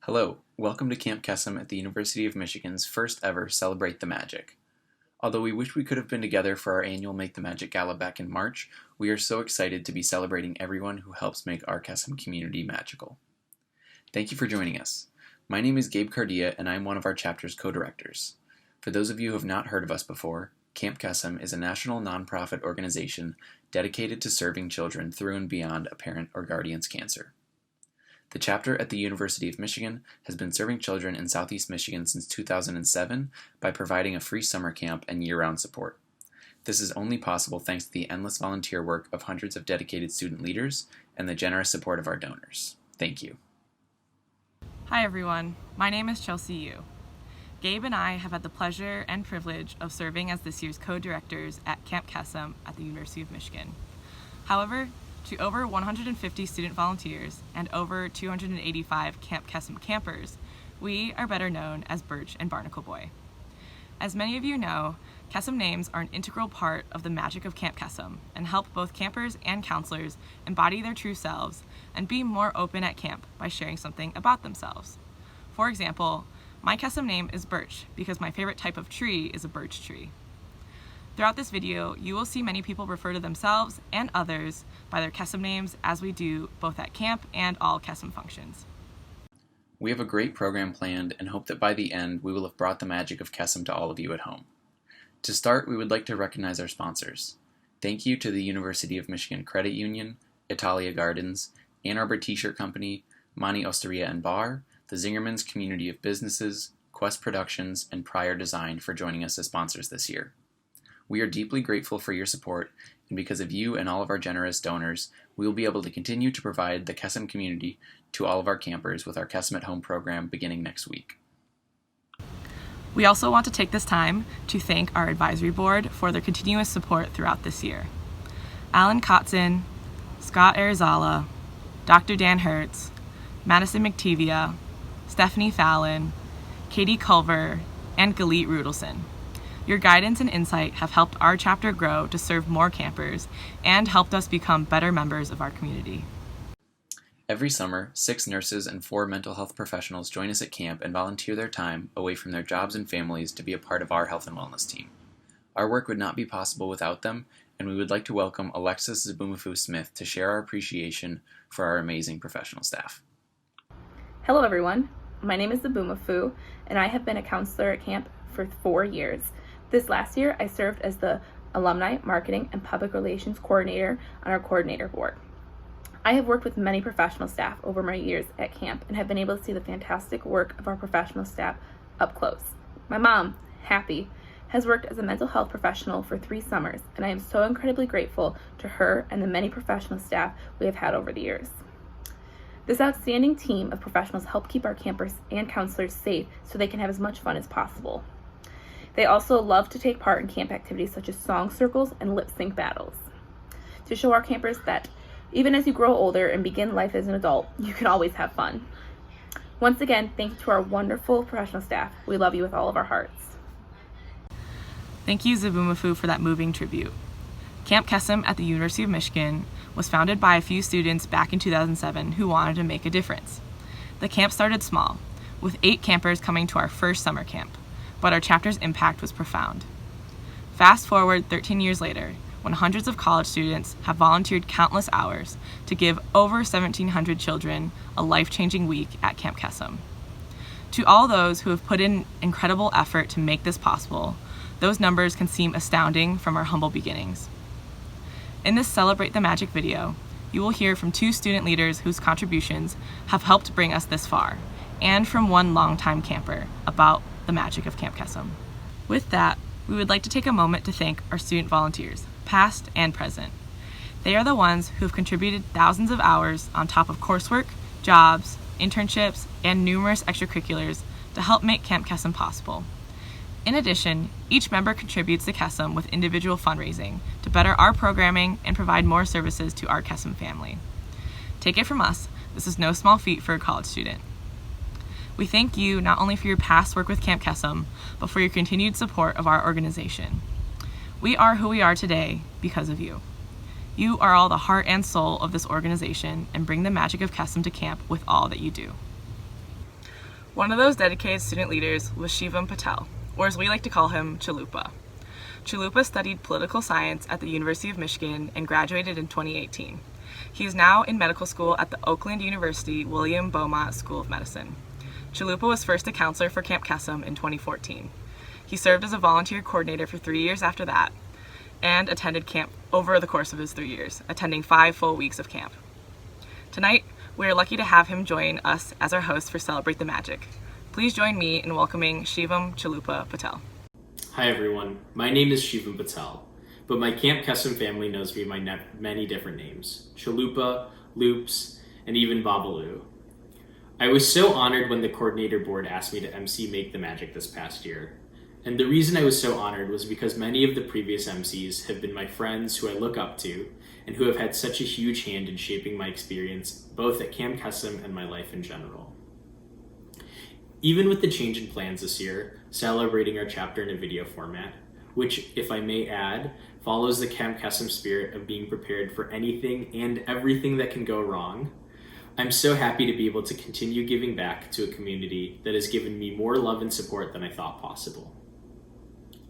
Hello, welcome to Camp Kesem at the University of Michigan's first ever Celebrate the Magic. Although we wish we could have been together for our annual Make the Magic Gala back in March, we are so excited to be celebrating everyone who helps make our Kesem community magical. Thank you for joining us. My name is Gabe Cardia and I'm one of our chapter's co-directors. For those of you who have not heard of us before, Camp Kesem is a national nonprofit organization dedicated to serving children through and beyond a parent or guardian's cancer. The chapter at the University of Michigan has been serving children in Southeast Michigan since 2007 by providing a free summer camp and year-round support. This is only possible thanks to the endless volunteer work of hundreds of dedicated student leaders and the generous support of our donors. Thank you. Hi everyone, my name is Chelsea Yu. Gabe and I have had the pleasure and privilege of serving as this year's co-directors at Camp Kesem at the University of Michigan. However, to over 150 student volunteers and over 285 Camp Kesem campers, we are better known as Birch and Barnacle Boy. As many of you know, Kesem names are an integral part of the magic of Camp Kesem and help both campers and counselors embody their true selves and be more open at camp by sharing something about themselves. For example, my Kesem name is Birch because my favorite type of tree is a birch tree. Throughout this video, you will see many people refer to themselves and others by their Kesem names as we do both at camp and all Kesem functions. We have a great program planned and hope that by the end we will have brought the magic of Kesem to all of you at home. To start, we would like to recognize our sponsors. Thank you to the University of Michigan Credit Union, Italia Gardens, Ann Arbor T-Shirt Company, Monty Osteria and Bar, the Zingerman's Community of Businesses, Quest Productions, and Prior Design for joining us as sponsors this year. We are deeply grateful for your support, and because of you and all of our generous donors, we will be able to continue to provide the Kesem community to all of our campers with our Kesem at Home program beginning next week. We also want to take this time to thank our advisory board for their continuous support throughout this year. Alan Kotzen, Scott Arizala, Dr. Dan Hertz, Madison McTevia, Stephanie Fallon, Katie Culver, and Galit Rudelson. Your guidance and insight have helped our chapter grow to serve more campers and helped us become better members of our community. Every summer, 6 nurses and 4 mental health professionals join us at camp and volunteer their time away from their jobs and families to be a part of our health and wellness team. Our work would not be possible without them, and we would like to welcome Alexis Zabumafu Smith to share our appreciation for our amazing professional staff. Hello everyone, my name is Zabumafu, and I have been a counselor at camp for 4 years. This last year, I served as the Alumni Marketing and Public Relations Coordinator on our coordinator board. I have worked with many professional staff over my years at camp and have been able to see the fantastic work of our professional staff up close. My mom, Happy, has worked as a mental health professional for 3 summers, and I am so incredibly grateful to her and the many professional staff we have had over the years. This outstanding team of professionals help keep our campers and counselors safe so they can have as much fun as possible. They also love to take part in camp activities such as song circles and lip sync battles to show our campers that even as you grow older and begin life as an adult, you can always have fun. Once again, thank you to our wonderful professional staff. We love you with all of our hearts. Thank you, Zabumafu, for that moving tribute. Camp Kesem at the University of Michigan was founded by a few students back in 2007 who wanted to make a difference. The camp started small, with 8 campers coming to our first summer camp, but our chapter's impact was profound. Fast forward 13 years later, when hundreds of college students have volunteered countless hours to give over 1,700 children a life-changing week at Camp Kesem. To all those who have put in incredible effort to make this possible, those numbers can seem astounding from our humble beginnings. In this Celebrate the Magic video, you will hear from 2 student leaders whose contributions have helped bring us this far, and from 1 longtime camper about the magic of Camp Kesem. With that, we would like to take a moment to thank our student volunteers, past and present. They are the ones who have contributed thousands of hours on top of coursework, jobs, internships, and numerous extracurriculars to help make Camp Kesem possible. In addition, each member contributes to Kesem with individual fundraising to better our programming and provide more services to our Kesem family. Take it from us, this is no small feat for a college student. We thank you not only for your past work with Camp Kesem, but for your continued support of our organization. We are who we are today because of you. You are all the heart and soul of this organization and bring the magic of Kesem to camp with all that you do. One of those dedicated student leaders was Shivam Patel, or as we like to call him, Chalupa. Chalupa studied political science at the University of Michigan and graduated in 2018. He is now in medical school at the Oakland University William Beaumont School of Medicine. Chalupa was first a counselor for Camp Kesem in 2014. He served as a volunteer coordinator for 3 years after that, and attended camp over the course of his 3 years, attending 5 full weeks of camp. Tonight, we are lucky to have him join us as our host for Celebrate the Magic. Please join me in welcoming Shivam Chalupa Patel. Hi everyone, my name is Shivam Patel, but my Camp Kesem family knows me by many different names: Chalupa, Loops, and even Babalu. I was so honored when the coordinator board asked me to MC Make the Magic this past year. And the reason I was so honored was because many of the previous MCs have been my friends who I look up to and who have had such a huge hand in shaping my experience both at Camp Kesem and my life in general. Even with the change in plans this year, celebrating our chapter in a video format, which, if I may add, follows the Camp Kesem spirit of being prepared for anything and everything that can go wrong, I'm so happy to be able to continue giving back to a community that has given me more love and support than I thought possible.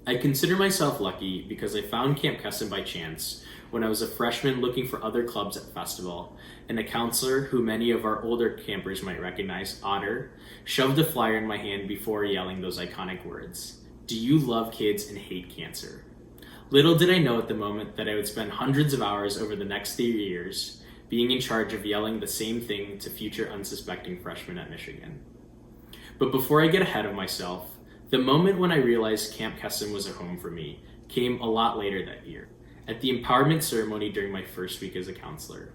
I consider myself lucky because I found Camp Kesem by chance when I was a freshman looking for other clubs at festival, and a counselor who many of our older campers might recognize, Otter, shoved a flyer in my hand before yelling those iconic words: "Do you love kids and hate cancer?" Little did I know at the moment that I would spend hundreds of hours over the next 3 years being in charge of yelling the same thing to future unsuspecting freshmen at Michigan. But before I get ahead of myself, the moment when I realized Camp Kesem was a home for me came a lot later that year, at the empowerment ceremony during my first week as a counselor.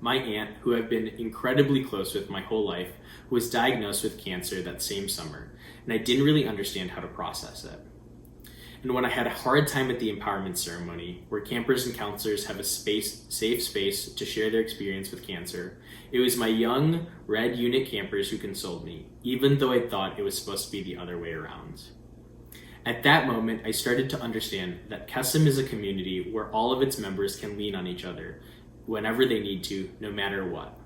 My aunt, who I've been incredibly close with my whole life, was diagnosed with cancer that same summer, and I didn't really understand how to process it. And when I had a hard time at the empowerment ceremony, where campers and counselors have a safe space to share their experience with cancer, it was my young Red Unit campers who consoled me, even though I thought it was supposed to be the other way around. At that moment, I started to understand that Kesem is a community where all of its members can lean on each other whenever they need to, no matter what.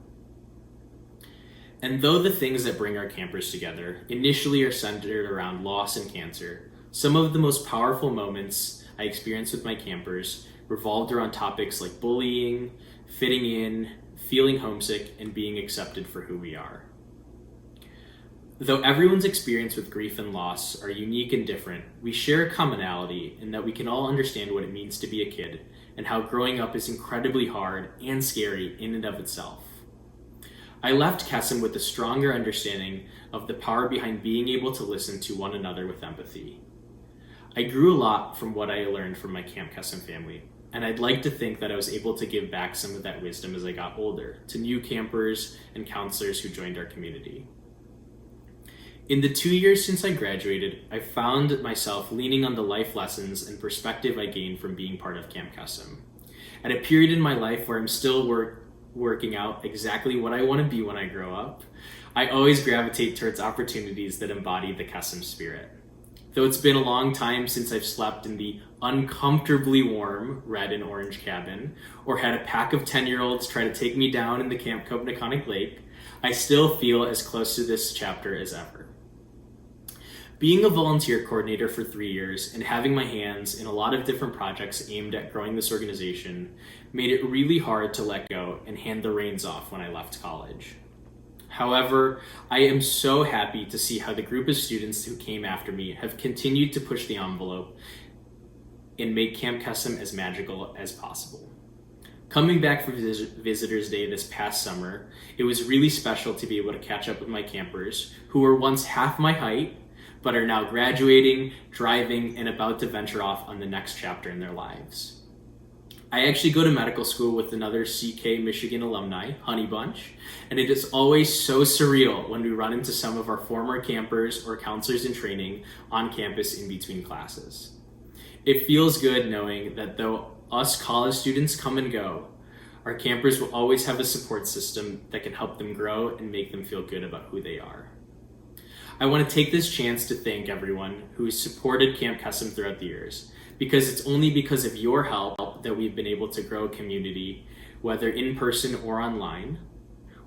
And though the things that bring our campers together initially are centered around loss and cancer, some of the most powerful moments I experienced with my campers revolved around topics like bullying, fitting in, feeling homesick, and being accepted for who we are. Though everyone's experience with grief and loss are unique and different, we share a commonality in that we can all understand what it means to be a kid and how growing up is incredibly hard and scary in and of itself. I left Kesem with a stronger understanding of the power behind being able to listen to one another with empathy. I grew a lot from what I learned from my Camp Kesem family, and I'd like to think that I was able to give back some of that wisdom as I got older to new campers and counselors who joined our community. In the 2 years since I graduated, I found myself leaning on the life lessons and perspective I gained from being part of Camp Kesem. At a period in my life where I'm still working out exactly what I want to be when I grow up, I always gravitate towards opportunities that embody the Kesem spirit. Though it's been a long time since I've slept in the uncomfortably warm red and orange cabin, or had a pack of 10-year-olds try to take me down in the Camp Cobnaconic Lake, I still feel as close to this chapter as ever. Being a volunteer coordinator for 3 years and having my hands in a lot of different projects aimed at growing this organization made it really hard to let go and hand the reins off when I left college. However, I am so happy to see how the group of students who came after me have continued to push the envelope and make Camp Kesem as magical as possible. Coming back for Visitors Day this past summer, it was really special to be able to catch up with my campers who were once half my height, but are now graduating, driving, and about to venture off on the next chapter in their lives. I actually go to medical school with another CK Michigan alumni, Honey Bunch, and it is always so surreal when we run into some of our former campers or counselors in training on campus in between classes. It feels good knowing that though us college students come and go, our campers will always have a support system that can help them grow and make them feel good about who they are. I want to take this chance to thank everyone who has supported Camp Kesem throughout the years, because it's only because of your help that we've been able to grow a community, whether in person or online,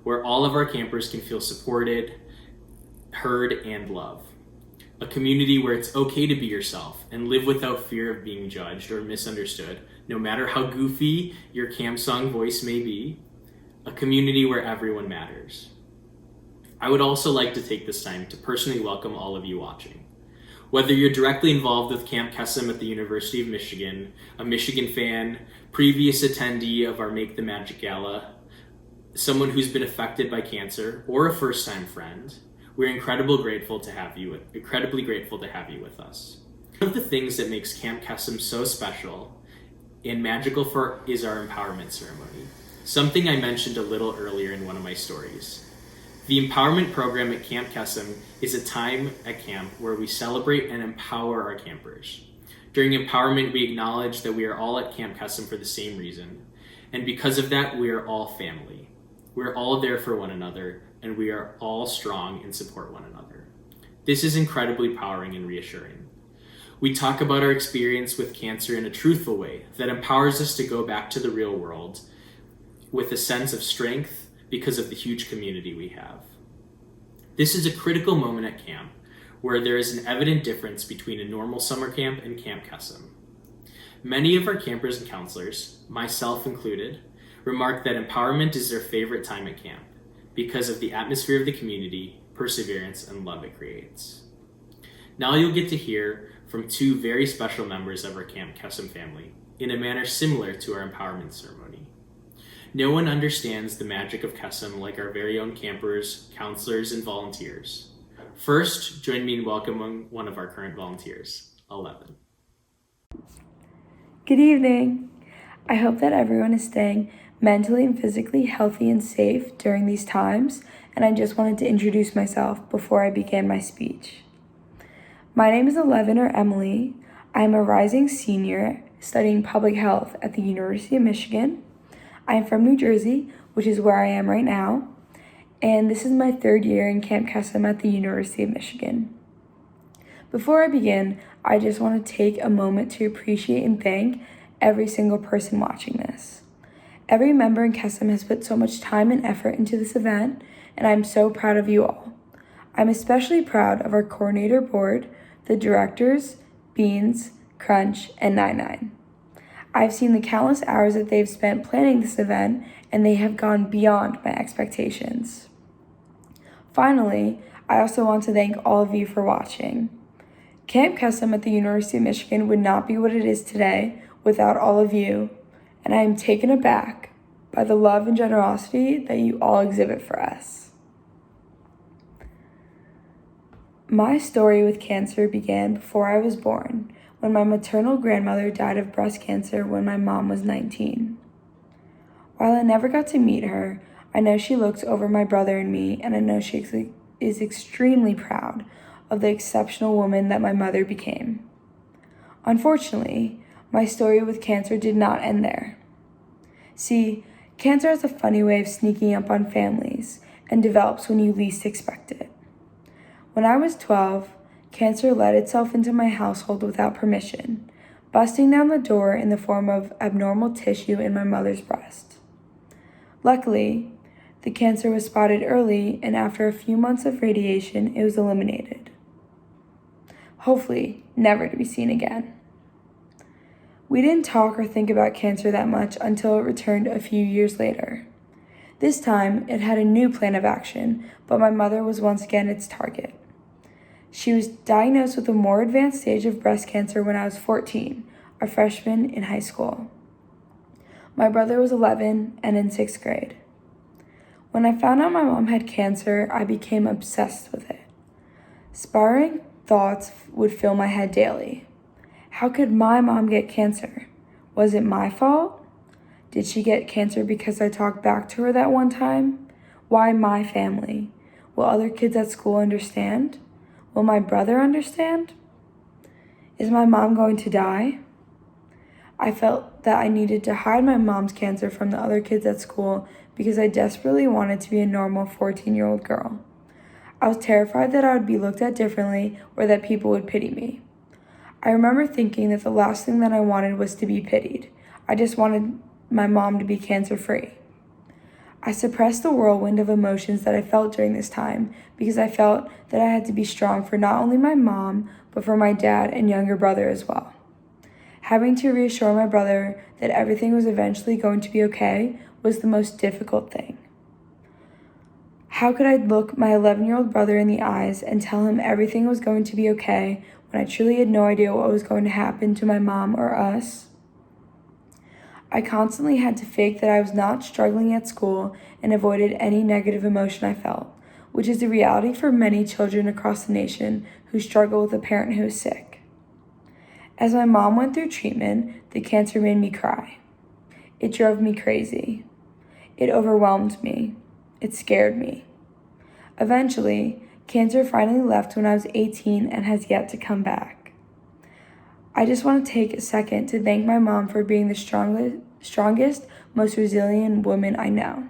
where all of our campers can feel supported, heard, and love. A community where it's okay to be yourself and live without fear of being judged or misunderstood, no matter how goofy your camp song voice may be. A community where everyone matters. I would also like to take this time to personally welcome all of you watching. Whether you're directly involved with Camp Kesem at the University of Michigan, a Michigan fan, previous attendee of our Make the Magic Gala, someone who's been affected by cancer, or a first-time friend, we're incredibly grateful to have you with us. One of the things that makes Camp Kesem so special and magical is our empowerment ceremony, something I mentioned a little earlier in one of my stories. The empowerment program at Camp Kesem is a time at camp where we celebrate and empower our campers. During empowerment, we acknowledge that we are all at Camp Kesem for the same reason, and because of that, we are all family. We're all there for one another, and we are all strong and support one another. This is incredibly empowering and reassuring. We talk about our experience with cancer in a truthful way that empowers us to go back to the real world with a sense of strength because of the huge community we have. This is a critical moment at camp where there is an evident difference between a normal summer camp and Camp Kesem. Many of our campers and counselors, myself included, remark that empowerment is their favorite time at camp because of the atmosphere of the community, perseverance, and love it creates. Now you'll get to hear from two very special members of our Camp Kesem family in a manner similar to our empowerment ceremony. No one understands the magic of Kesem like our very own campers, counselors, and volunteers. First, join me in welcoming one of our current volunteers, 11. Good evening. I hope that everyone is staying mentally and physically healthy and safe during these times, and I just wanted to introduce myself before I began my speech. My name is 11, or Emily. I am a rising senior studying public health at the University of Michigan. I am from New Jersey, which is where I am right now, and this is my third year in Camp Kesem at the University of Michigan. Before I begin, I just want to take a moment to appreciate and thank every single person watching this. Every member in Kesem has put so much time and effort into this event, and I'm so proud of you all. I'm especially proud of our coordinator board, the directors, Beans, Crunch, and 99. I've seen the countless hours that they've spent planning this event, and they have gone beyond my expectations. Finally, I also want to thank all of you for watching. Camp Kesem at the University of Michigan would not be what it is today without all of you, and I am taken aback by the love and generosity that you all exhibit for us. My story with cancer began before I was born, when my maternal grandmother died of breast cancer when my mom was 19. While I never got to meet her, I know she looks over my brother and me, and I know she is extremely proud of the exceptional woman that my mother became. Unfortunately, my story with cancer did not end there. See, cancer has a funny way of sneaking up on families and develops when you least expect it. When I was 12, cancer let itself into my household without permission, busting down the door in the form of abnormal tissue in my mother's breast. Luckily, the cancer was spotted early, and after a few months of radiation, it was eliminated. Hopefully, never to be seen again. We didn't talk or think about cancer that much until it returned a few years later. This time, it had a new plan of action, but my mother was once again its target. She was diagnosed with a more advanced stage of breast cancer when I was 14, a freshman in high school. My brother was 11 and in 6th grade. When I found out my mom had cancer, I became obsessed with it. Spiraling thoughts would fill my head daily. How could my mom get cancer? Was it my fault? Did she get cancer because I talked back to her that one time? Why my family? Will other kids at school understand? Will my brother understand? Is my mom going to die? I felt that I needed to hide my mom's cancer from the other kids at school because I desperately wanted to be a normal 14-year-old girl. I was terrified that I would be looked at differently or that people would pity me. I remember thinking that the last thing that I wanted was to be pitied. I just wanted my mom to be cancer-free. I suppressed the whirlwind of emotions that I felt during this time because I felt that I had to be strong for not only my mom, but for my dad and younger brother as well. Having to reassure my brother that everything was eventually going to be okay was the most difficult thing. How could I look my 11-year-old brother in the eyes and tell him everything was going to be okay when I truly had no idea what was going to happen to my mom or us? I constantly had to fake that I was not struggling at school and avoided any negative emotion I felt, which is the reality for many children across the nation who struggle with a parent who is sick. As my mom went through treatment, the cancer made me cry. It drove me crazy. It overwhelmed me. It scared me. Eventually, cancer finally left when I was 18 and has yet to come back. I just want to take a second to thank my mom for being the strongest, most resilient woman I know.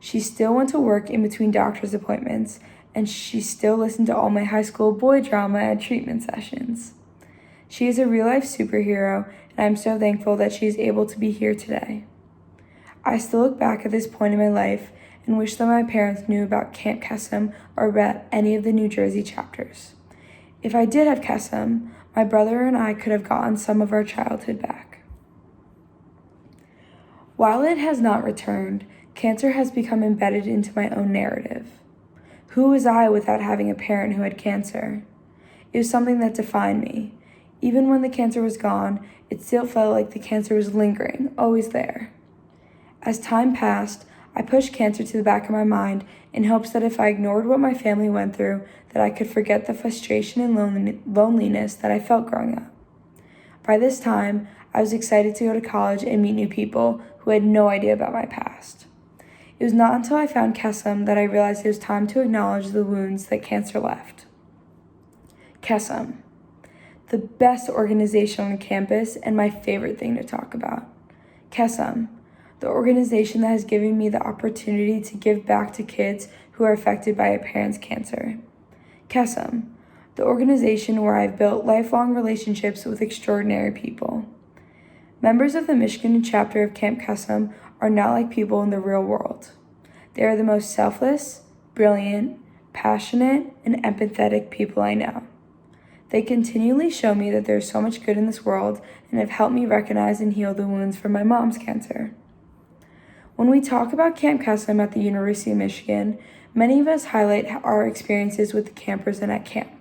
She still went to work in between doctor's appointments, and she still listened to all my high school boy drama at treatment sessions. She is a real-life superhero, and I'm so thankful that she is able to be here today. I still look back at this point in my life and wish that my parents knew about Camp Kesem or about any of the New Jersey chapters. If I did have Kesem, my brother and I could have gotten some of our childhood back. While it has not returned, cancer has become embedded into my own narrative. Who was I without having a parent who had cancer? It was something that defined me. Even when the cancer was gone, it still felt like the cancer was lingering, always there. As time passed, I pushed cancer to the back of my mind in hopes that if I ignored what my family went through, that I could forget the frustration and loneliness that I felt growing up. By this time, I was excited to go to college and meet new people who had no idea about my past. It was not until I found Kesem that I realized it was time to acknowledge the wounds that cancer left. Kesem, the best organization on campus and my favorite thing to talk about. Kesem, the organization that has given me the opportunity to give back to kids who are affected by a parent's cancer. Kesem, the organization where I've built lifelong relationships with extraordinary people. Members of the Michigan chapter of Camp Kesem are not like people in the real world. They are the most selfless, brilliant, passionate, and empathetic people I know. They continually show me that there is so much good in this world and have helped me recognize and heal the wounds from my mom's cancer. When we talk about Camp Kesem at the University of Michigan, many of us highlight our experiences with the campers and at camp.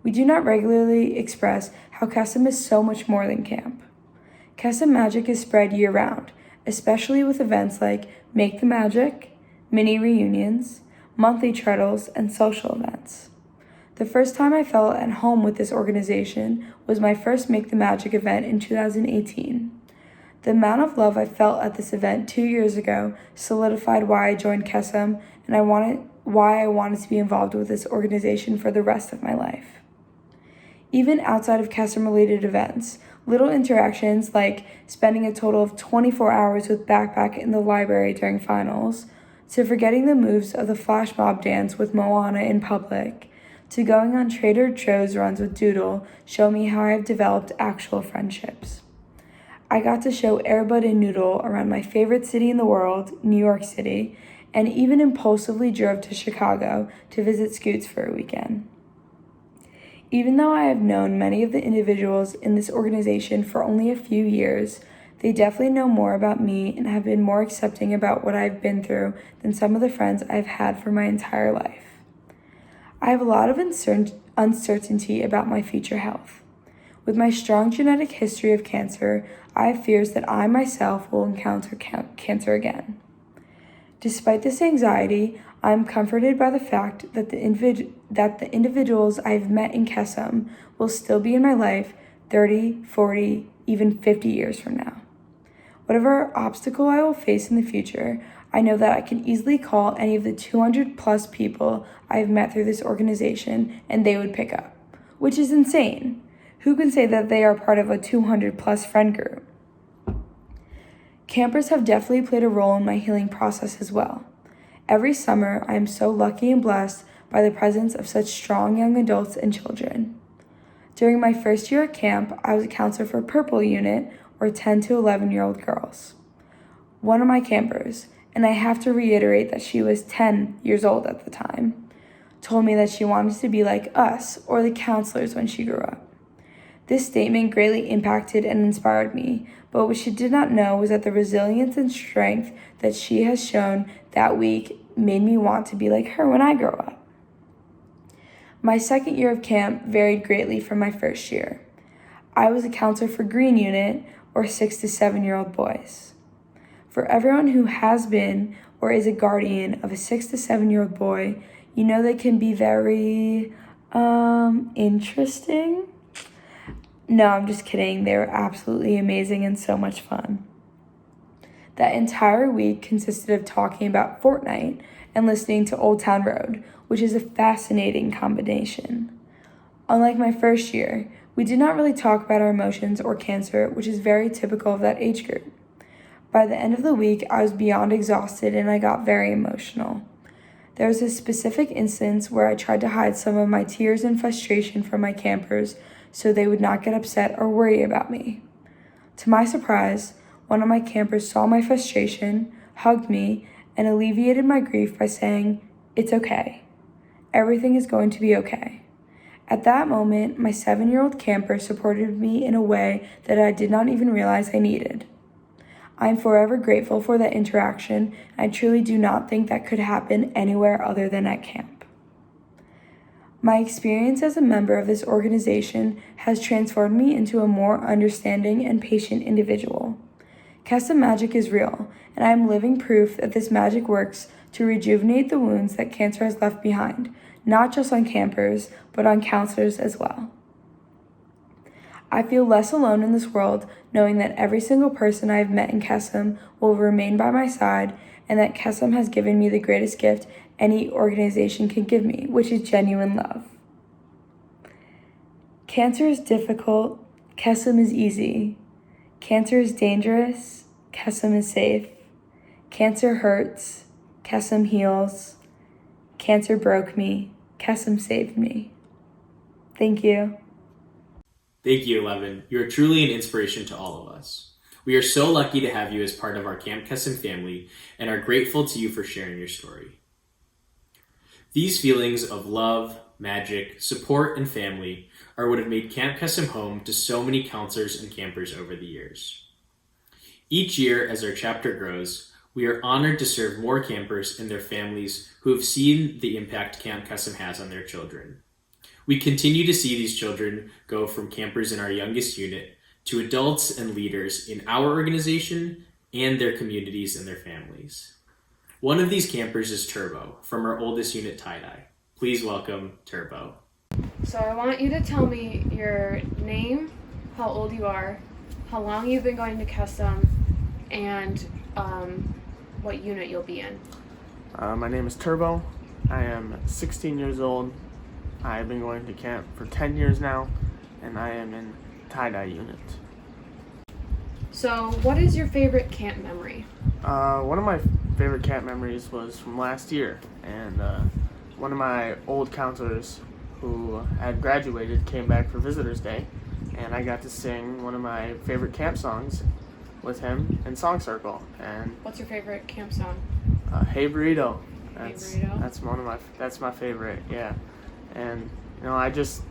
We do not regularly express how Kesem is so much more than camp. Kesem magic is spread year-round, especially with events like Make the Magic, mini reunions, monthly treadles, and social events. The first time I felt at home with this organization was my first Make the Magic event in 2018. The amount of love I felt at this event 2 years ago solidified why I joined Kesem and why I wanted to be involved with this organization for the rest of my life. Even outside of Kesem-related events, little interactions like spending a total of 24 hours with Backpack in the library during finals, to forgetting the moves of the flash mob dance with Moana in public, to going on Trader Joe's runs with Doodle show me how I have developed actual friendships. I got to show Airbud and Noodle around my favorite city in the world, New York City, and even impulsively drove to Chicago to visit Scoots for a weekend. Even though I have known many of the individuals in this organization for only a few years, they definitely know more about me and have been more accepting about what I've been through than some of the friends I've had for my entire life. I have a lot of uncertainty about my future health. With my strong genetic history of cancer, I have fears that I myself will encounter cancer again. Despite this anxiety, I am comforted by the fact that the individuals I've met in Kesem will still be in my life 30, 40, even 50 years from now. Whatever obstacle I will face in the future, I know that I can easily call any of the 200 plus people I have met through this organization and they would pick up, which is insane. Who can say that they are part of a 200 plus friend group? Campers have definitely played a role in my healing process as well. Every summer, I am so lucky and blessed by the presence of such strong young adults and children. During my first year at camp, I was a counselor for Purple Unit, or 10 to 11-year-old girls. One of my campers, and I have to reiterate that she was 10 years old at the time, told me that she wanted to be like us or the counselors when she grew up. This statement greatly impacted and inspired me, but what she did not know was that the resilience and strength that she has shown that week made me want to be like her when I grow up. My second year of camp varied greatly from my first year. I was a counselor for Green Unit, or 6 to 7-year-old boys. For everyone who has been or is a guardian of a 6 to 7-year-old boy, you know they can be very, interesting. No, I'm just kidding. They were absolutely amazing and so much fun. That entire week consisted of talking about Fortnite and listening to Old Town Road, which is a fascinating combination. Unlike my first year, we did not really talk about our emotions or cancer, which is very typical of that age group. By the end of the week, I was beyond exhausted and I got very emotional. There was a specific instance where I tried to hide some of my tears and frustration from my campers so they would not get upset or worry about me. To my surprise, one of my campers saw my frustration, hugged me, and alleviated my grief by saying, "It's okay. Everything is going to be okay." At that moment, my 7-year-old camper supported me in a way that I did not even realize I needed. I am forever grateful for that interaction, and I truly do not think that could happen anywhere other than at camp. My experience as a member of this organization has transformed me into a more understanding and patient individual. Kesem magic is real, and I am living proof that this magic works to rejuvenate the wounds that cancer has left behind, not just on campers, but on counselors as well. I feel less alone in this world knowing that every single person I have met in Kesem will remain by my side, and that Kesem has given me the greatest gift any organization can give me, which is genuine love. Cancer is difficult, Kesem is easy. Cancer is dangerous, Kesem is safe. Cancer hurts, Kesem heals. Cancer broke me, Kesem saved me. Thank you. Thank you, Eleven. You are truly an inspiration to all of us. We are so lucky to have you as part of our Camp Kesem family and are grateful to you for sharing your story. These feelings of love, magic, support, and family are what have made Camp Kesem home to so many counselors and campers over the years. Each year, as our chapter grows, we are honored to serve more campers and their families who have seen the impact Camp Kesem has on their children. We continue to see these children go from campers in our youngest unit to adults and leaders in our organization and their communities and their families. One of these campers is Turbo from our oldest unit, Tie-Dye. Please welcome Turbo. So I want you to tell me your name, how old you are, how long you've been going to Kesem, and what unit you'll be in. My name is Turbo. I am 16 years old. I've been going to camp for 10 years now, and I am in Tie-Dye unit. So what is your favorite camp memory? One of my favorite camp memories was from last year, and one of my old counselors who had graduated came back for Visitors Day, and I got to sing one of my favorite camp songs with him in Song Circle. And What's your favorite camp song? Hey Burrito. Hey Burrito? That's my favorite, yeah. And I just,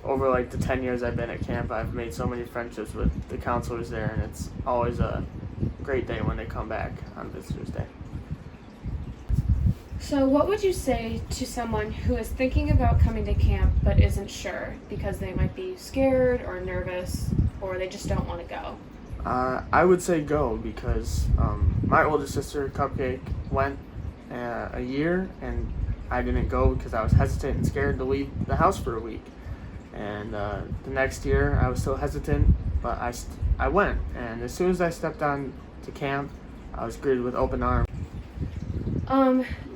over like the 10 years I've been at camp, I've made so many friendships with the counselors there, and it's always a great day when they come back on Visitors Day. So what would you say to someone who is thinking about coming to camp but isn't sure because they might be scared or nervous or they just don't want to go? I would say go, because my older sister, Cupcake, went a year, and I didn't go because I was hesitant and scared to leave the house for a week. And the next year, I was still hesitant, but I went. And as soon as I stepped on to camp, I was greeted with open arms.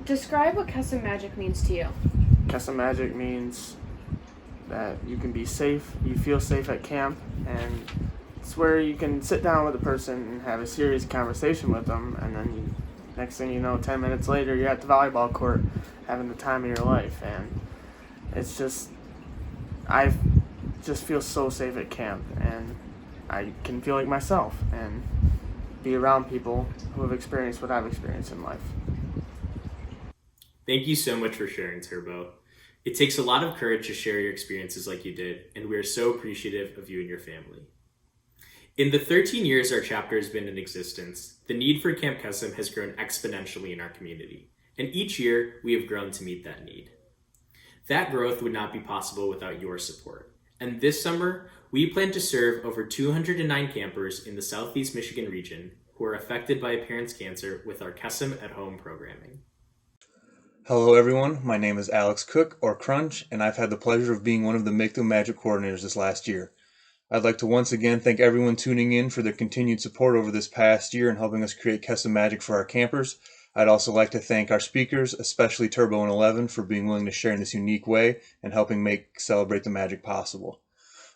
Describe what Kesem magic means to you. Kesem magic means that you can be safe, you feel safe at camp, and it's where you can sit down with a person and have a serious conversation with them, and then next thing you know, 10 minutes later, you're at the volleyball court having the time of your life. And it's just, I just feel so safe at camp, and I can feel like myself, and be around people who have experienced what I've experienced in life. Thank you so much for sharing, Turbo. It takes a lot of courage to share your experiences like you did, and we are so appreciative of you and your family. In the 13 years our chapter has been in existence, the need for Camp Kesem has grown exponentially in our community, and each year we have grown to meet that need. That growth would not be possible without your support. And this summer, we plan to serve over 209 campers in the Southeast Michigan region who are affected by a parent's cancer with our Kesem at Home programming. Hello everyone, my name is Alex Cook, or Crunch, and I've had the pleasure of being one of the Make the Magic coordinators this last year. I'd like to once again thank everyone tuning in for their continued support over this past year and helping us create Kesem Magic for our campers. I'd also like to thank our speakers, especially Turbo and 11, for being willing to share in this unique way and helping make Celebrate the Magic possible.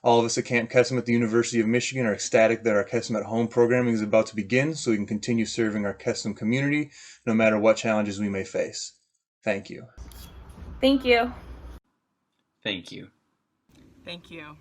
All of us at Camp Kesem at the University of Michigan are ecstatic that our Kesem at Home programming is about to begin so we can continue serving our Kesem community no matter what challenges we may face. Thank you. Thank you. Thank you. Thank you.